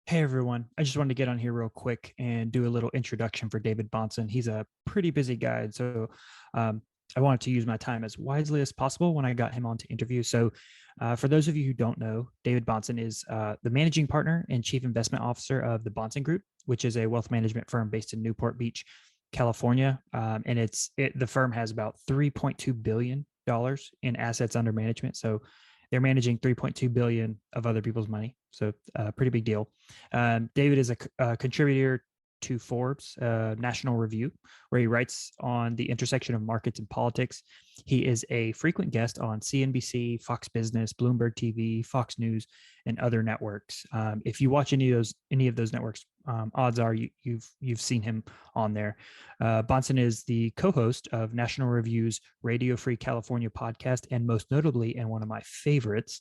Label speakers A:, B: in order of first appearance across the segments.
A: Hey everyone, I just wanted to get on here real quick and do a little introduction for David Bahnsen. He's a pretty busy guy, and so um, I wanted to use my time as wisely as possible when I got him on to interview. So, for those of you who don't know, David Bahnsen is the managing partner and chief investment officer of the Bahnsen Group, which is a wealth management firm based in Newport Beach, California. And the firm has about $3.2 billion in assets under management. So they're managing 3.2 billion of other people's money. So pretty big deal. David is a contributor to Forbes National Review, where he writes on the intersection of markets and politics. He is a frequent guest on CNBC, Fox Business, Bloomberg TV, Fox News, and other networks. If you watch any of those networks, odds are you've seen him on there. Bahnsen is the co-host of National Review's Radio Free California podcast, and most notably, and one of my favorites,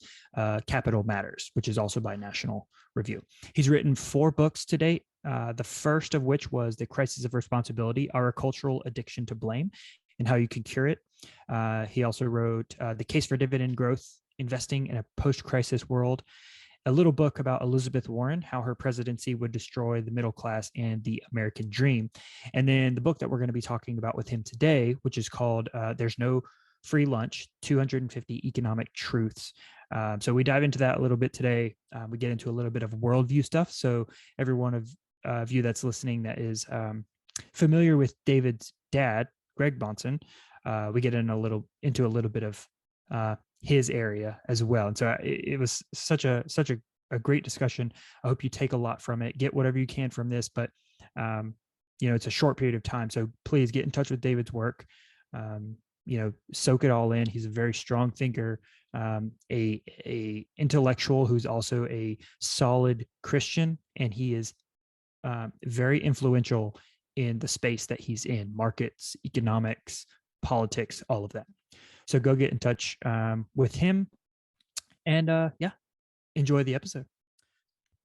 A: Capital Matters, which is also by National Review. He's written 4 books to date, the first of which was The Crisis of Responsibility, Our Cultural Addiction to Blame, and How You Can Cure It. He also wrote The Case for Dividend Growth, Investing in a Post-Crisis World, a little book about Elizabeth Warren, how her presidency would destroy the middle class and the American dream. And then the book that we're going to be talking about with him today, which is called There's No Free Lunch, 250 Economic Truths. So we dive into that a little bit today. We get into a little bit of worldview stuff. So every one of you that's listening that is familiar with David's dad, Greg Bahnsen, we get into a little bit of his area as well. And so it was such a great discussion. I hope you take a lot from it, get whatever you can from this, but it's a short period of time. So please get in touch with David's work. Soak it all in. He's a very strong thinker, a intellectual who's also a solid Christian, and he is very influential in the space that he's in: markets, economics, politics, all of that. So go get in touch with him, and enjoy the episode.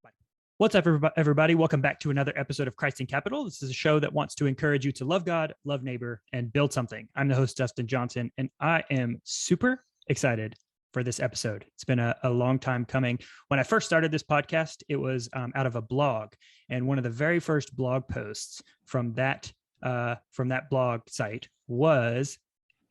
A: Bye. What's up, everybody? Welcome back to another episode of Christ in Capital. This is a show that wants to encourage you to love God, love neighbor, and build something. I'm the host, Dustin Johnson, and I am super excited for this episode. It's been a long time coming. When I first started this podcast, it was out of a blog, and one of the very first blog posts from that blog site was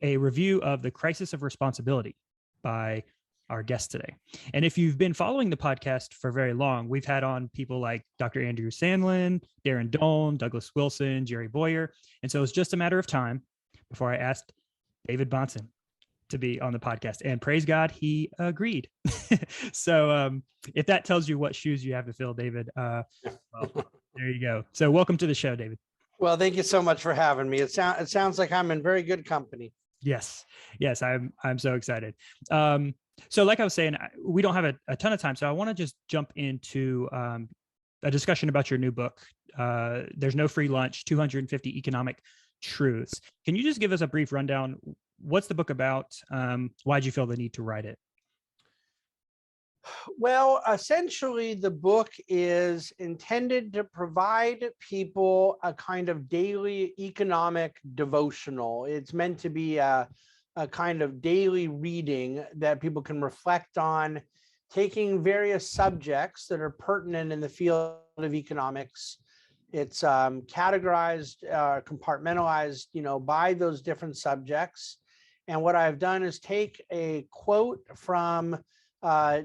A: a review of The Crisis of Responsibility by our guest today. And if you've been following the podcast for very long, we've had on people like Dr. Andrew Sandlin, Darren Doan, Douglas Wilson, Jerry Boyer. And so it's just a matter of time before I asked David Bahnsen to be on the podcast, and praise God, he agreed. So if that tells you what shoes you have to fill, David, well, there you go. So welcome to the show, David.
B: Well, thank you so much for having me. It sounds like I'm in very good company.
A: Yes, I'm so excited. So like I was saying, we don't have a ton of time, so I want to just jump into a discussion about your new book. There's No Free Lunch, 250 Economic Truths. Can you just give us a brief rundown? What's the book about? Why'd you feel the need to write it?
B: Well, essentially, the book is intended to provide people a kind of daily economic devotional. It's meant to be a kind of daily reading that people can reflect on, taking various subjects that are pertinent in the field of economics. It's categorized, compartmentalized, by those different subjects. And what I've done is take a quote from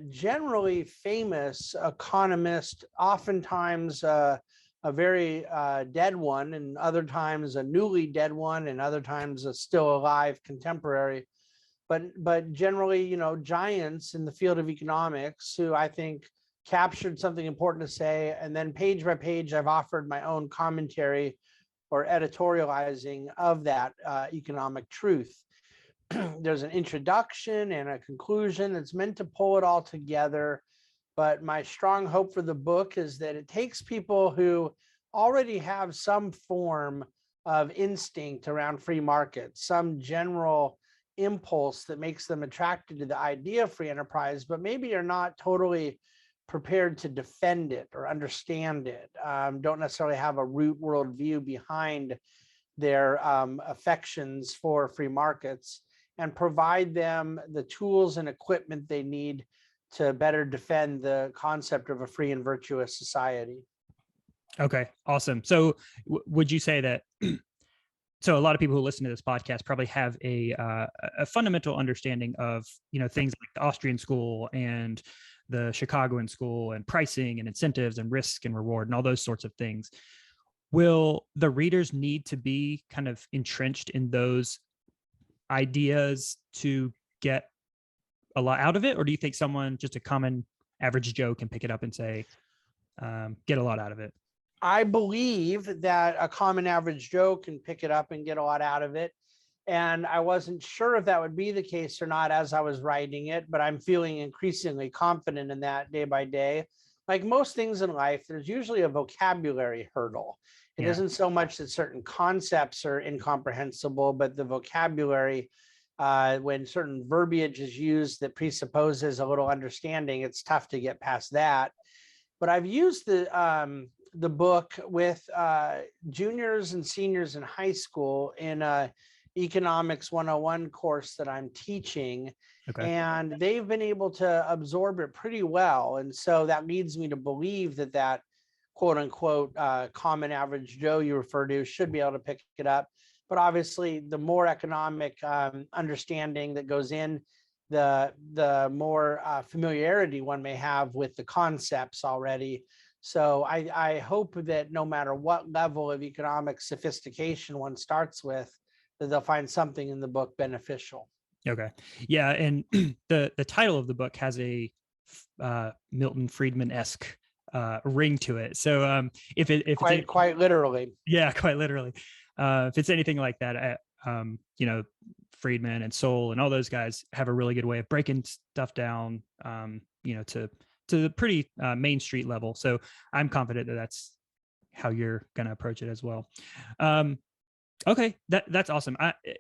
B: generally famous economist, oftentimes a very dead one, and other times a newly dead one, and other times a still alive contemporary, but generally, giants in the field of economics who I think captured something important to say. And then page by page, I've offered my own commentary or editorializing of that economic truth. There's an introduction and a conclusion that's meant to pull it all together. But my strong hope for the book is that it takes people who already have some form of instinct around free markets, some general impulse that makes them attracted to the idea of free enterprise, but maybe are not totally prepared to defend it or understand it, don't necessarily have a root worldview behind their affections for free markets, and provide them the tools and equipment they need to better defend the concept of a free and virtuous society.
A: Okay, awesome. So would you say that, so a lot of people who listen to this podcast probably have a fundamental understanding of, things like the Austrian school and the Chicagoan school and pricing and incentives and risk and reward and all those sorts of things. Will the readers need to be kind of entrenched in those ideas to get a lot out of it? Or do you think someone, just a common average Joe, can pick it up and say, get a lot out of it?
B: I believe that a common average Joe can pick it up and get a lot out of it. And I wasn't sure if that would be the case or not as I was writing it, but I'm feeling increasingly confident in that day by day. Like most things in life, there's usually a vocabulary hurdle. It isn't so much that certain concepts are incomprehensible, but the vocabulary, when certain verbiage is used that presupposes a little understanding, it's tough to get past that. But I've used the book with juniors and seniors in high school in a economics 101 course that I'm teaching.
A: Okay.
B: And they've been able to absorb it pretty well. And so that leads me to believe that quote unquote common average Joe you refer to should be able to pick it up. But obviously, the more economic understanding that goes in, the more familiarity one may have with the concepts already. So I hope that no matter what level of economic sophistication one starts with, that they'll find something in the book beneficial.
A: Okay. Yeah. And the title of the book has a Milton Friedman-esque ring to it. So if it's
B: quite literally.
A: Yeah, quite literally. If it's anything like that, Friedman and Sowell and all those guys have a really good way of breaking stuff down, to the pretty main street level. So I'm confident that that's how you're going to approach it as well. Okay, that's awesome.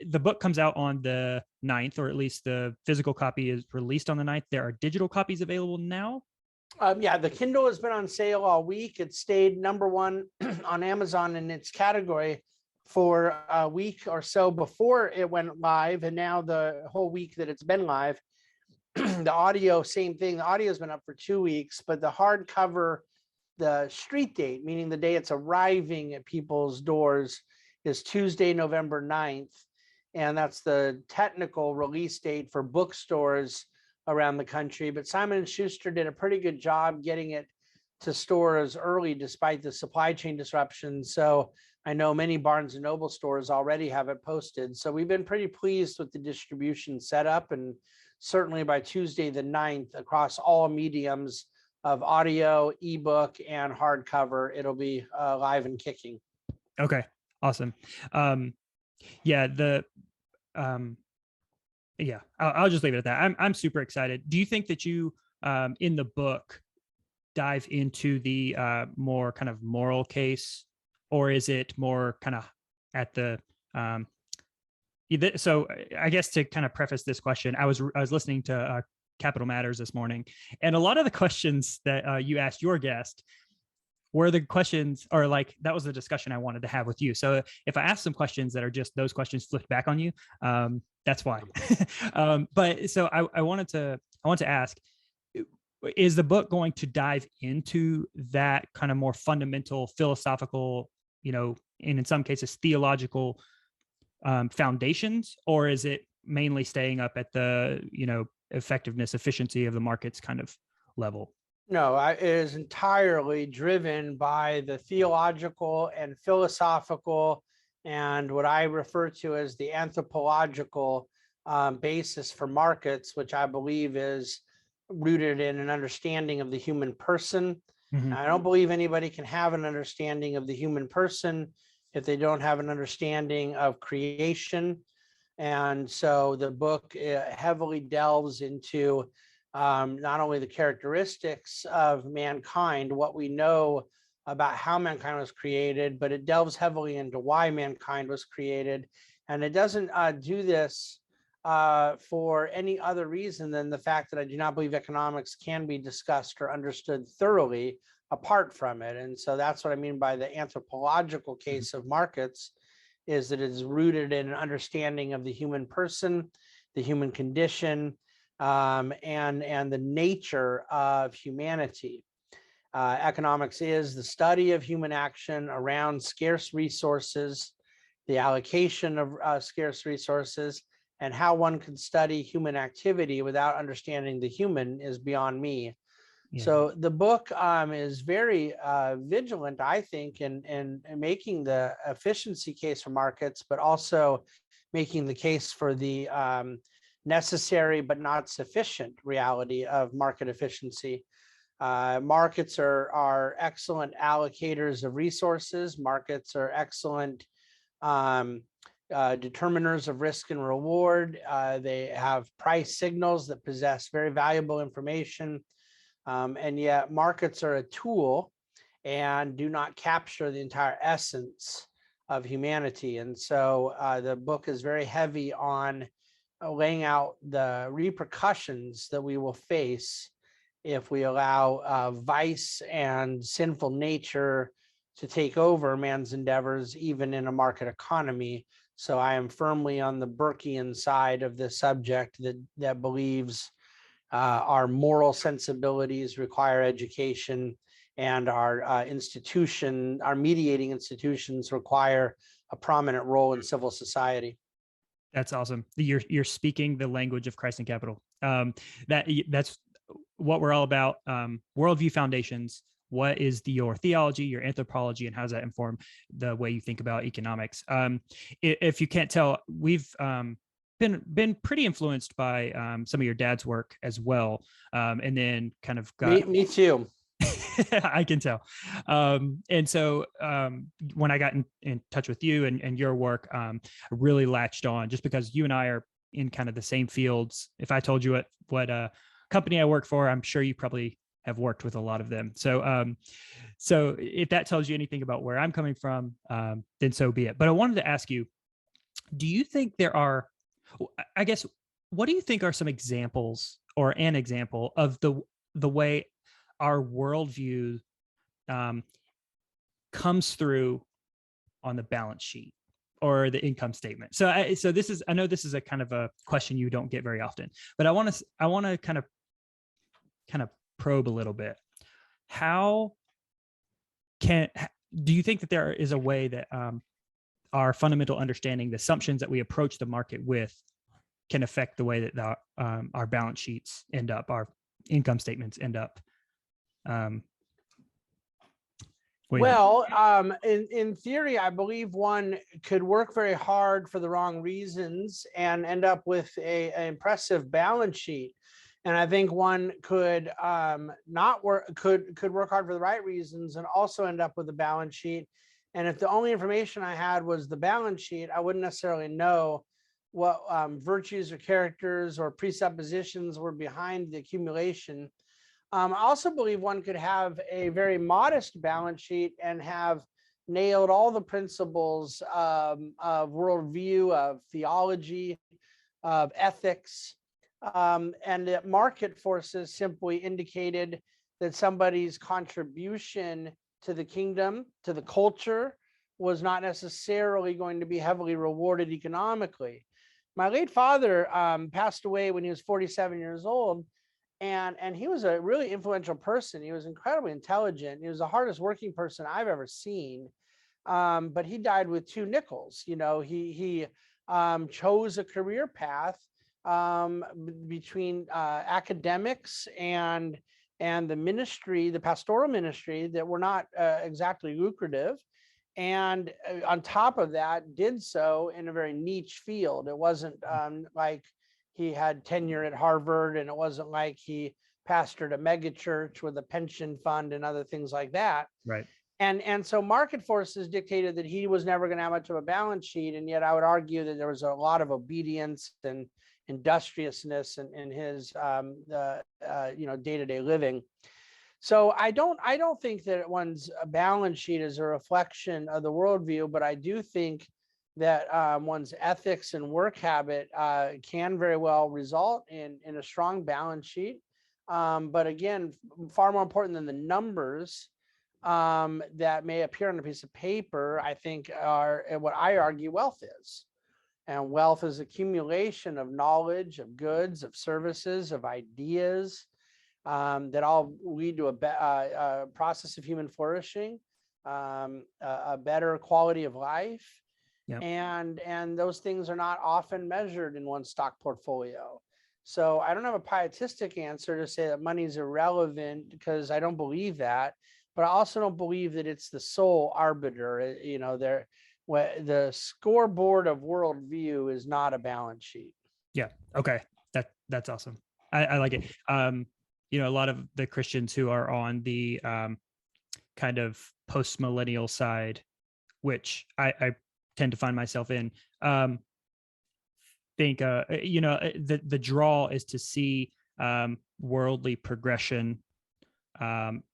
A: The book comes out on the 9th, or at least the physical copy is released on the 9th. There are digital copies available now.
B: The Kindle has been on sale all week. It stayed number one on Amazon in its category for a week or so before it went live. And now the whole week that it's been live, the audio, same thing. The audio has been up for 2 weeks, but the hardcover, the street date, meaning the day it's arriving at people's doors, is Tuesday, November 9th. And that's the technical release date for bookstores around the country. But Simon and Schuster did a pretty good job getting it to stores early despite the supply chain disruptions. So I know many Barnes and Noble stores already have it posted. So we've been pretty pleased with the distribution setup, and certainly by Tuesday the 9th across all mediums of audio, ebook, and hardcover, it'll be live and kicking.
A: Okay, awesome. I'll just leave it at that. I'm super excited. Do you think that you, in the book, dive into the more kind of moral case, or is it more kind of at the so I guess to kind of preface this question, I was listening to Capital Matters this morning, and a lot of the questions that you asked your guest were the questions, or like that was the discussion I wanted to have with you. So if I ask some questions that are just those questions flipped back on you, that's why. But so I want to ask, is the book going to dive into that kind of more fundamental philosophical, and in some cases theological foundations, or is it mainly staying up at the, effectiveness, efficiency of the markets kind of level?
B: No, it is entirely driven by the theological and philosophical and what I refer to as the anthropological basis for markets, which I believe is rooted in an understanding of the human person.
A: Mm-hmm.
B: I don't believe anybody can have an understanding of the human person if they don't have an understanding of creation. And so the book heavily delves into not only the characteristics of mankind, what we know about how mankind was created, but it delves heavily into why mankind was created. And it doesn't do this for any other reason than the fact that I do not believe economics can be discussed or understood thoroughly apart from it. And so that's what I mean by the anthropological case of markets, is that it is rooted in an understanding of the human person, the human condition, and the nature of humanity. Economics is the study of human action around scarce resources, the allocation of scarce resources, and how one can study human activity without understanding the human is beyond me.
A: Yeah.
B: So the book is very vigilant, I think, in making the efficiency case for markets, but also making the case for the necessary but not sufficient reality of market efficiency. Markets are excellent allocators of resources. Markets are excellent determiners of risk and reward. They have price signals that possess very valuable information. And yet markets are a tool and do not capture the entire essence of humanity. And so the book is very heavy on laying out the repercussions that we will face if we allow vice and sinful nature to take over man's endeavors, even in a market economy. So I am firmly on the Burkean side of this subject that believes our moral sensibilities require education, and our our mediating institutions require a prominent role in civil society.
A: That's awesome. You're speaking the language of Christ and capital. That's what we're all about. Worldview foundations. What is your theology, your anthropology, and how does that inform the way you think about economics? If you can't tell, we've been pretty influenced by some of your dad's work as well, and then kind of got
B: me too.
A: I can tell. And so when I got in touch with you and your work, I really latched on just because you and I are in kind of the same fields. If I told you what company I work for, I'm sure you probably have worked with a lot of them. So so if that tells you anything about where I'm coming from, then so be it. But I wanted to ask you, do you think there are, I guess, what do you think are some examples or an example of the way our worldview comes through on the balance sheet or the income statement? So I know this is a kind of a question you don't get very often, but I want to kind of probe a little bit. How do you think that there is a way that our fundamental understanding, the assumptions that we approach the market with, can affect the way that our balance sheets end up, our income statements end up?
B: Well, in theory, I believe one could work very hard for the wrong reasons and end up with an impressive balance sheet. And I think one could not work, could work hard for the right reasons and also end up with a balance sheet. And if the only information I had was the balance sheet, I wouldn't necessarily know what virtues or characters or presuppositions were behind the accumulation. I also believe one could have a very modest balance sheet and have nailed all the principles of worldview, of theology, of ethics, and that market forces simply indicated that somebody's contribution to the kingdom, to the culture, was not necessarily going to be heavily rewarded economically. My late father passed away when he was 47 years old. And he was a really influential person. He was incredibly intelligent. He was the hardest working person I've ever seen. But he died with 2 nickels. You know, he chose a career path between academics and the ministry, the pastoral ministry, that were not exactly lucrative. And on top of that, did so in a very niche field. It wasn't like he had tenure at Harvard, and it wasn't like he pastored a megachurch with a pension fund and other things like that.
A: Right.
B: And so market forces dictated that he was never going to have much of a balance sheet. And yet I would argue that there was a lot of obedience and industriousness in his day-to-day living. So I don't think that one's balance sheet is a reflection of the worldview, but I do think that one's ethics and work habit can very well result in a strong balance sheet. But again, far more important than the numbers that may appear on a piece of paper, I think, are what I argue wealth is. And wealth is accumulation of knowledge, of goods, of services, of ideas that all lead to a process of human flourishing, a better quality of life.
A: Yep.
B: And those things are not often measured in one stock portfolio. So I don't have a pietistic answer to say that money is irrelevant, because I don't believe that, but I also don't believe that it's the sole arbiter. The scoreboard of worldview is not a balance sheet.
A: Yeah. Okay. That's awesome. I like it. A lot of the Christians who are on the kind of post-millennial side, which I tend to find myself in, think the draw is to see worldly progression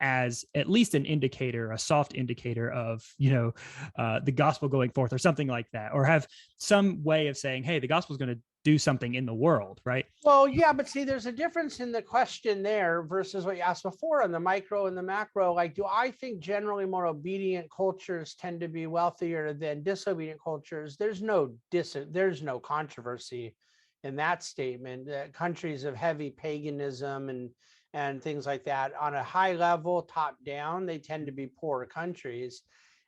A: as at least an indicator, a soft indicator of the gospel going forth, or something like that, or have some way of saying, hey, the gospel is going to do something in the world, right?
B: Well, yeah, but see, there's a difference in the question there versus what you asked before on the micro and the macro. Like, do I think generally more obedient cultures tend to be wealthier than disobedient cultures? There's no controversy in that statement. Countries of heavy paganism and things like that, on a high level, top down, they tend to be poorer countries.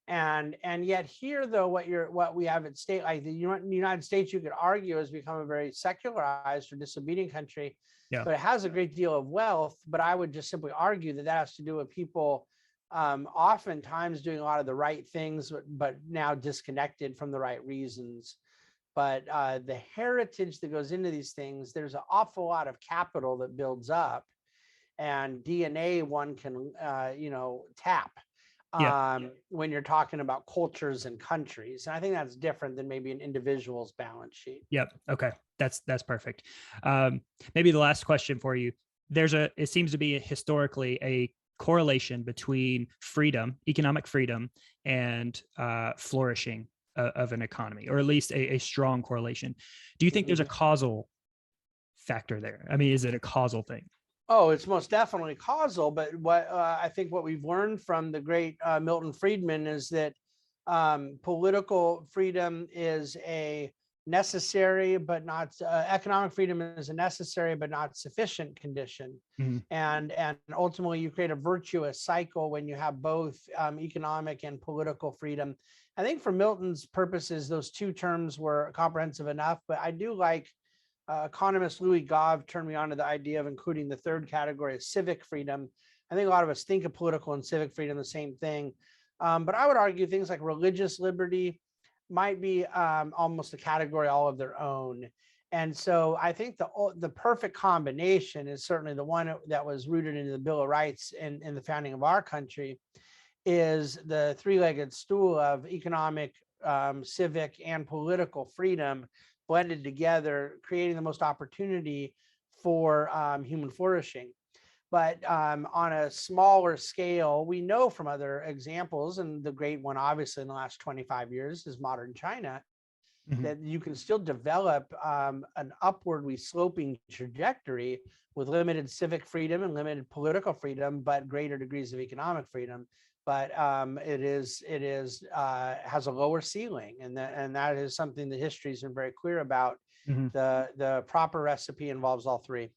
B: And yet here, though, what we have at stake, like the United States, you could argue has become a very secularized or disobedient country,
A: Yeah.
B: but it has a great deal of wealth. But I would just simply argue that has to do with people oftentimes doing a lot of the right things, but now disconnected from the right reasons. But the heritage that goes into these things, there's an awful lot of capital that builds up, and DNA one can tap when you're talking about cultures and countries. And I think that's different than maybe an individual's balance sheet.
A: Yep. Okay. That's perfect. Maybe the last question for you. It seems to be historically a correlation between freedom, economic freedom, and flourishing of an economy, or at least a strong correlation. Do you think there's a causal factor there? I mean, is it a causal thing?
B: Oh, it's most definitely causal. But what I think what we've learned from the great Milton Friedman is that political freedom is a necessary, but not economic freedom is a necessary but not sufficient condition.
A: Mm-hmm.
B: And ultimately, you create a virtuous cycle when you have both economic and political freedom. I think for Milton's purposes, those two terms were comprehensive enough. But I do like economist Louis Gove turned me on to the idea of including the third category of civic freedom. I think a lot of us think of political and civic freedom the same thing. But I would argue things like religious liberty might be almost a category all of their own. And so I think the perfect combination is certainly the one that was rooted in the Bill of Rights and in the founding of our country, is the three-legged stool of economic, civic, and political freedom blended together, creating the most opportunity for human flourishing. But on a smaller scale, we know from other examples, and the great one, obviously, in the last 25 years is modern China, mm-hmm. that you can still develop an upwardly sloping trajectory with limited civic freedom and limited political freedom, but greater degrees of economic freedom. But it has a lower ceiling, and that is something the history has been very clear about. Mm-hmm. The proper recipe involves all three.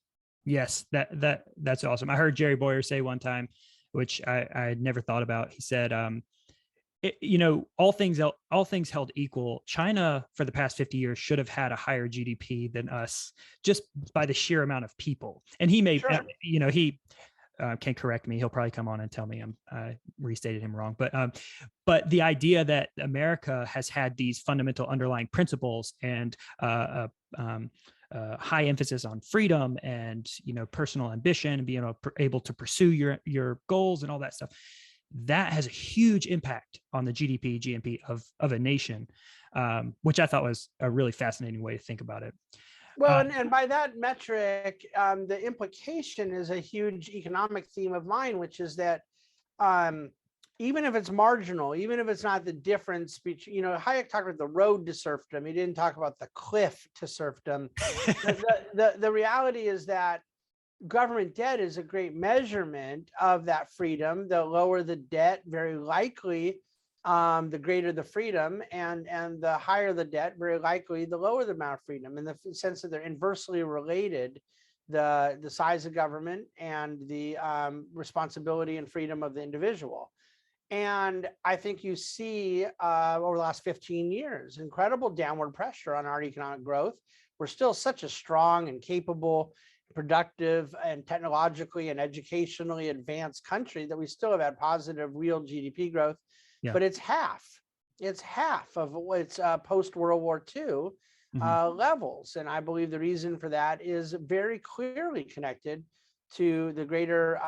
A: Yes, that's awesome. I heard Jerry Boyer say one time, which I had never thought about. He said, all things held equal, China for the past 50 years should have had a higher GDP than us, just by the sheer amount of people. And he may, sure. He can correct me. He'll probably come on and tell me I restated him wrong. But the idea that America has had these fundamental underlying principles and high emphasis on freedom and personal ambition and being able to pursue your goals and all that stuff, that has a huge impact on the GNP of a nation, which I thought was a really fascinating way to think about it.
B: Well, and by that metric, the implication is a huge economic theme of mine, which is that even if it's marginal, even if it's not the difference between, Hayek talked about the road to serfdom. He didn't talk about the cliff to serfdom. the reality is that government debt is a great measurement of that freedom. The lower the debt, very likely, the greater the freedom, and the higher the debt, very likely the lower the amount of freedom, in the sense that they're inversely related, the size of government and the responsibility and freedom of the individual. And I think you see over the last 15 years, incredible downward pressure on our economic growth. We're still such a strong and capable, productive, and technologically and educationally advanced country that we still have had positive real GDP growth. Yeah. But it's half of what's post World War II levels. And I believe the reason for that is very clearly connected to the greater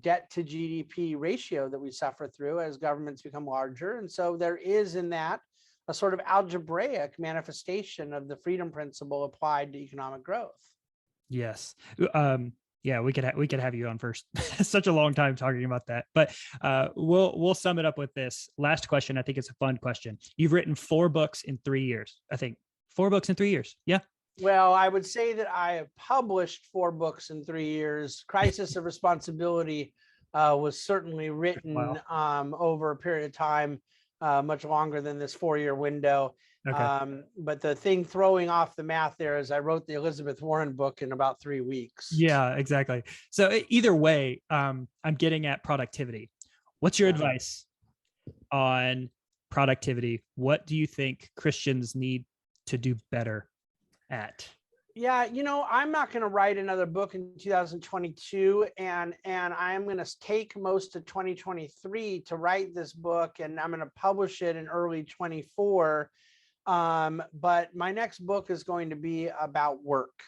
B: debt to GDP ratio that we suffer through as governments become larger. And so there is in that a sort of algebraic manifestation of the freedom principle applied to economic growth.
A: Yes. Yeah, we could have you on for such a long time talking about that, but we'll sum it up with this last question. I think it's a fun question. You've written 4 books in 3 years. I think 4 books in 3 years. Yeah.
B: Well, I would say that I have published 4 books in 3 years. Crisis of Responsibility was certainly written over a period of time much longer than this 4-year window. Okay. But the thing throwing off the math there is I wrote the Elizabeth Warren book in about 3 weeks.
A: Yeah, exactly. So either way, I'm getting at productivity. What's your advice on productivity? What do you think Christians need to do better at?
B: Yeah, I'm not going to write another book in 2022, and I'm going to take most of 2023 to write this book, and I'm going to publish it in early 24. But my next book is going to be about work,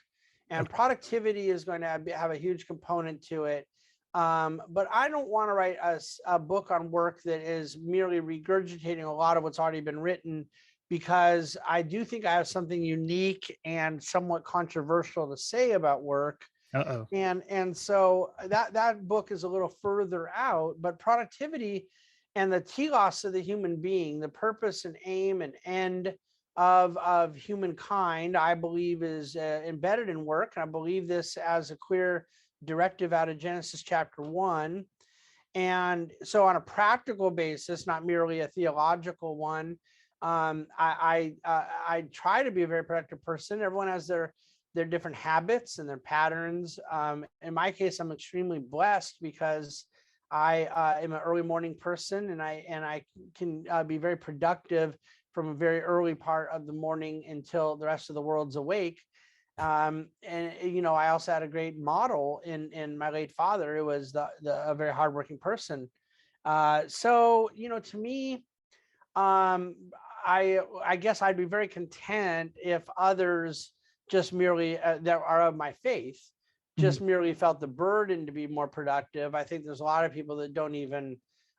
B: and productivity is going to have a huge component to it. But I don't want to write a book on work that is merely regurgitating a lot of what's already been written, because I do think I have something unique and somewhat controversial to say about work. And so that book is a little further out, but productivity and the telos of the human being, the purpose and aim and end of humankind, I believe is embedded in work. And I believe this as a clear directive out of Genesis chapter 1. And so on a practical basis, not merely a theological one, I try to be a very productive person. Everyone has their different habits and their patterns. In my case, I'm extremely blessed because I am an early morning person, and I can be very productive from a very early part of the morning until the rest of the world's awake. And I also had a great model in my late father, who was a very hardworking person. So to me, I guess I'd be very content if others just merely that are of my faith just merely felt the burden to be more productive. I think there's a lot of people that don't even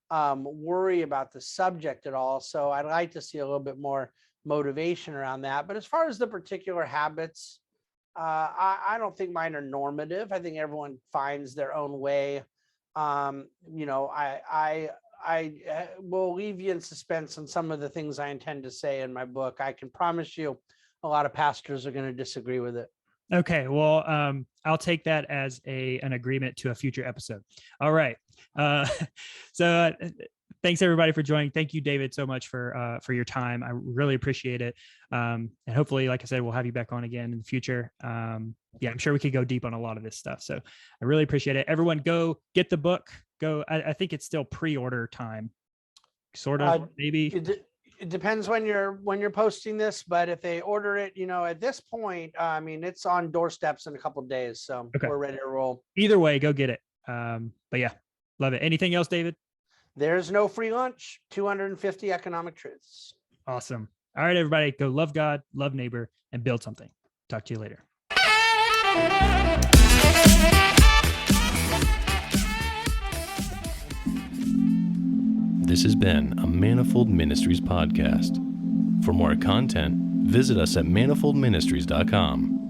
B: worry about the subject at all. So I'd like to see a little bit more motivation around that. But as far as the particular habits, I don't think mine are normative. I think everyone finds their own way. I will leave you in suspense on some of the things I intend to say in my book. I can promise you a lot of pastors are going to disagree with it.
A: Okay, well, I'll take that as an agreement to a future episode. All right. So thanks everybody for joining. Thank you, David, so much for your time. I really appreciate it. And hopefully, like I said, we'll have you back on again in the future. Yeah, I'm sure we could go deep on a lot of this stuff. So I really appreciate it. Everyone go get the book. Go. I think it's still pre-order time. Sort of, maybe.
B: It depends when you're posting this, but if they order it, at this point, I mean, it's on doorsteps in a couple of days. So We're ready to roll.
A: Either way, go get it. But yeah, love it. Anything else, David?
B: There's no free lunch. 250 economic truths.
A: Awesome. All right, everybody, go love God, love neighbor, and build something. Talk to you later.
C: This has been a Manifold Ministries podcast. For more content, visit us at manifoldministries.com.